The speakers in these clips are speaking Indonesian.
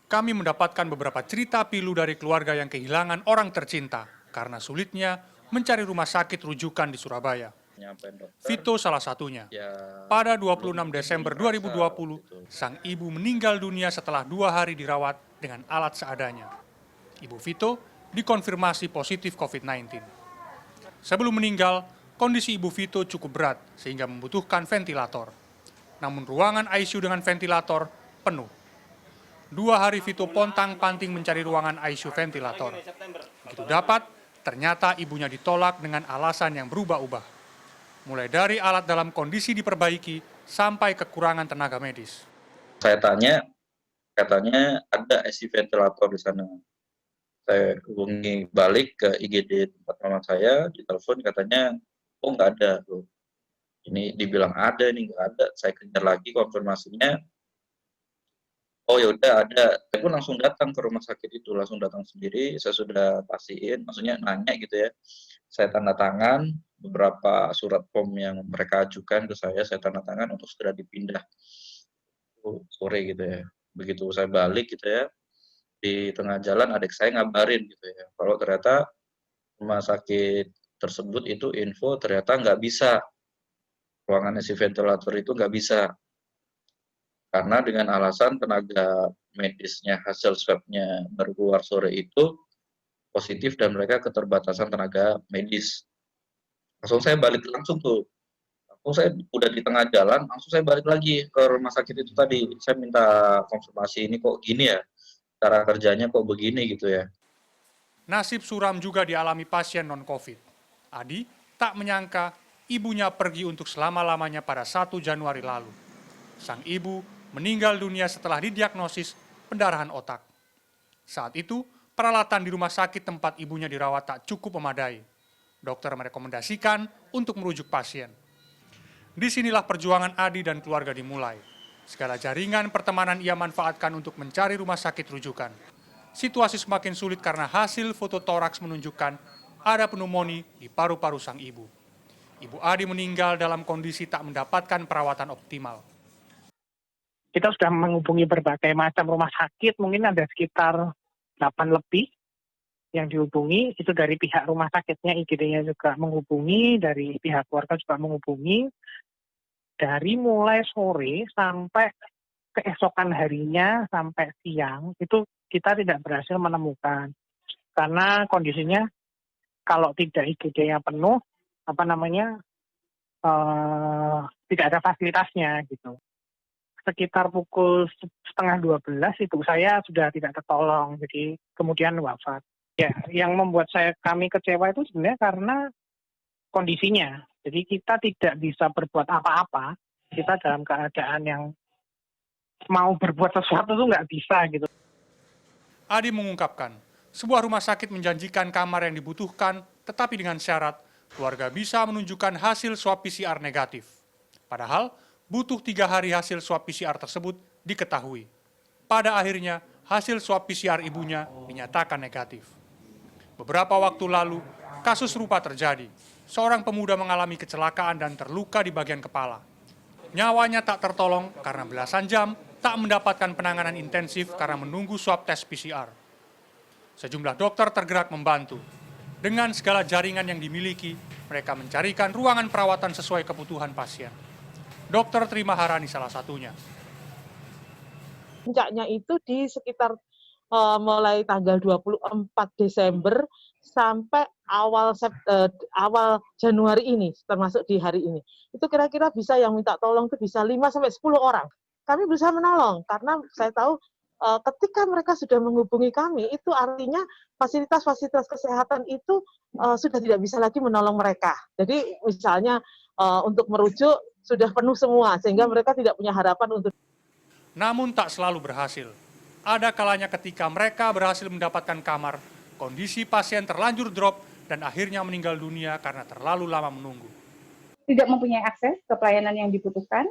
Kami mendapatkan beberapa cerita pilu dari keluarga yang kehilangan orang tercinta karena sulitnya mencari rumah sakit rujukan di Surabaya. Nyampein dokter, Vito salah satunya. ya Pada belum 26 belum Desember kerasa waktu 2020, itu. sang ibu meninggal dunia setelah 2 hari dirawat dengan alat seadanya. Ibu Vito dikonfirmasi positif COVID-19. Sebelum meninggal, kondisi Ibu Vito cukup berat sehingga membutuhkan ventilator. Namun ruangan ICU dengan ventilator penuh. 2 hari Vito pontang-panting mencari ruangan ICU ventilator. Begitu dapat, ternyata ibunya ditolak dengan alasan yang berubah-ubah. Mulai dari alat dalam kondisi diperbaiki sampai kekurangan tenaga medis. Saya tanya, katanya ada ICU ventilator di sana. Saya hubungi balik ke IGD tempat mama saya, ditelepon katanya, oh nggak ada loh. Ini dibilang ada, ini nggak ada. Saya kejar lagi konfirmasinya, oh ya udah ada. Saya pun langsung datang ke rumah sakit itu, langsung datang sendiri. Saya sudah pastiin, maksudnya nanya gitu ya. Saya tanda tangan beberapa surat form yang mereka ajukan ke saya tanda tangan untuk segera dipindah sore gitu ya. Begitu saya balik gitu ya, di tengah jalan adik saya ngabarin gitu ya, kalau ternyata rumah sakit tersebut itu info ternyata nggak bisa, ruangan ICU ventilator itu nggak bisa. Karena dengan alasan tenaga medisnya hasil swab-nya baru keluar sore itu positif dan mereka keterbatasan tenaga medis. Langsung saya balik langsung tuh. Langsung saya udah di tengah jalan, langsung saya balik lagi ke rumah sakit itu tadi. Saya minta konfirmasi ini kok gini ya, cara kerjanya kok begini gitu ya. Nasib suram juga dialami pasien non-COVID. Adi tak menyangka ibunya pergi untuk selama-lamanya pada 1 Januari lalu. Sang ibu meninggal dunia setelah didiagnosis pendarahan otak. Saat itu, peralatan di rumah sakit tempat ibunya dirawat tak cukup memadai. Dokter merekomendasikan untuk merujuk pasien. Disinilah perjuangan Adi dan keluarga dimulai. Segala jaringan pertemanan ia manfaatkan untuk mencari rumah sakit rujukan. Situasi semakin sulit karena hasil foto toraks menunjukkan ada pneumonia di paru-paru sang ibu. Ibu Adi meninggal dalam kondisi tak mendapatkan perawatan optimal. Kita sudah menghubungi berbagai macam rumah sakit, mungkin ada sekitar 8 lebih yang dihubungi. Itu dari pihak rumah sakitnya, IGD-nya juga menghubungi, dari pihak keluarga juga menghubungi. Dari mulai sore sampai keesokan harinya, sampai siang, itu kita tidak berhasil menemukan. Karena kondisinya kalau tidak IGD-nya penuh, tidak ada fasilitasnya gitu. Sekitar pukul setengah 12 ibu saya sudah tidak tertolong, jadi kemudian wafat. Ya, yang membuat kami kecewa itu sebenarnya karena kondisinya. Jadi kita tidak bisa berbuat apa-apa. Kita dalam keadaan yang mau berbuat sesuatu itu nggak bisa gitu. Adi mengungkapkan, sebuah rumah sakit menjanjikan kamar yang dibutuhkan, tetapi dengan syarat keluarga bisa menunjukkan hasil swab PCR negatif. Padahal, butuh 3 hari hasil swab PCR tersebut diketahui. Pada akhirnya, hasil swab PCR ibunya dinyatakan negatif. Beberapa waktu lalu, kasus serupa terjadi. Seorang pemuda mengalami kecelakaan dan terluka di bagian kepala. Nyawanya tak tertolong karena belasan jam tak mendapatkan penanganan intensif karena menunggu swab tes PCR. Sejumlah dokter tergerak membantu. Dengan segala jaringan yang dimiliki, mereka mencarikan ruangan perawatan sesuai kebutuhan pasien. Dokter Tri Maharani salah satunya. Puncaknya itu di sekitar mulai tanggal 24 Desember sampai awal Januari ini, termasuk di hari ini. Itu kira-kira bisa yang minta tolong itu bisa 5-10 orang. Kami berusaha menolong karena saya tahu ketika mereka sudah menghubungi kami, itu artinya fasilitas-fasilitas kesehatan itu sudah tidak bisa lagi menolong mereka. Jadi misalnya untuk merujuk sudah penuh semua, sehingga mereka tidak punya harapan untuk. Namun tak selalu berhasil. Ada kalanya ketika mereka berhasil mendapatkan kamar, kondisi pasien terlanjur drop dan akhirnya meninggal dunia karena terlalu lama menunggu. Tidak mempunyai akses ke pelayanan yang dibutuhkan,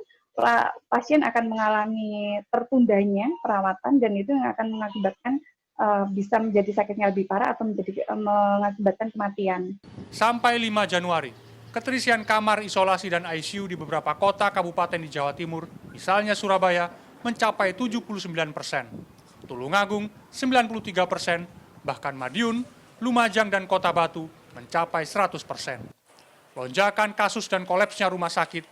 pasien akan mengalami tertundanya perawatan dan itu yang akan mengakibatkan bisa menjadi sakitnya lebih parah atau mengakibatkan kematian. Sampai 5 Januari, keterisian kamar isolasi dan ICU di beberapa kota kabupaten di Jawa Timur, misalnya Surabaya, mencapai 79%. Tulungagung 93%, bahkan Madiun, Lumajang, dan Kota Batu mencapai 100%. Lonjakan kasus dan kolapsnya rumah sakit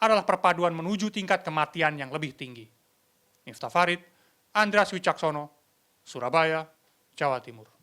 adalah perpaduan menuju tingkat kematian yang lebih tinggi. Miftah Farid, Andreas Wicaksono, Surabaya, Jawa Timur.